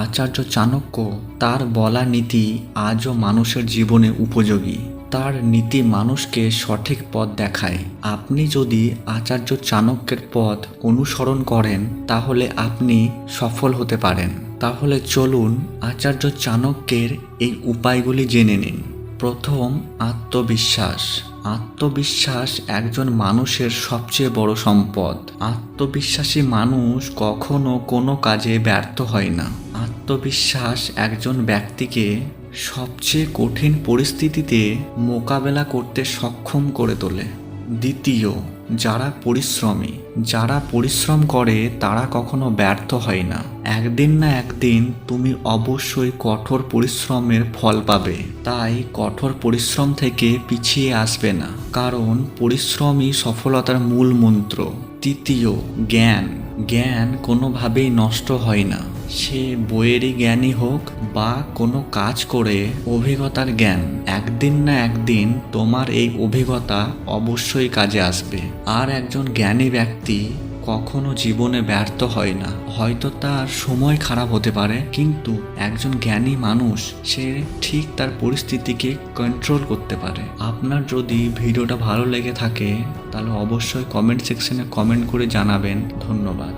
আচার্য চাণক্য তার বলা নীতি আজও মানুষের জীবনে উপযোগী। তার নীতি মানুষকে সঠিক পথ দেখায়। আপনি যদি আচার্য চাণক্যের পথ অনুসরণ করেন তাহলে আপনি সফল হতে পারেন। তাহলে চলুন আচার্য চাণক্যের এই উপায়গুলি জেনে নিন। প্রথম, আত্মবিশ্বাস। আত্মবিশ্বাস একজন মানুষের সবচেয়ে বড় সম্পদ। আত্মবিশ্বাসী মানুষ কখনো কোনো কাজে ব্যর্থ হয় না। আত্মবিশ্বাস একজন ব্যক্তিকে সবচেয়ে কঠিন পরিস্থিতিতে মোকাবেলা করতে সক্ষম করে তোলে। দ্বিতীয়, যারা পরিশ্রম করে তারা কখনো ব্যর্থ হয় না। একদিন না একদিন তুমি অবশ্যই কঠোর পরিশ্রমের ফল পাবে। তাই কঠোর পরিশ্রম থেকে পিছিয়ে আসবে না, কারণ পরিশ্রমই সফলতার মূল মন্ত্র। তৃতীয়, জ্ঞান কোনোভাবেই নষ্ট হয় না। সে বইয়েরই জ্ঞানই হোক বা কোনো কাজ করে অভিজ্ঞতার জ্ঞান, একদিন না একদিন তোমার এই অভিজ্ঞতা অবশ্যই কাজে আসবে। আর একজন জ্ঞানী ব্যক্তি কখনো জীবনে ব্যর্থ হয় না। হয়তো তার সময় খারাপ হতে পারে, কিন্তু একজন জ্ঞানী মানুষ সে ঠিক তার পরিস্থিতিকে কন্ট্রোল করতে পারে। আপনার যদি ভিডিওটা ভালো লেগে থাকে তাহলে অবশ্যই কমেন্ট সেকশনে কমেন্ট করে জানাবেন। ধন্যবাদ।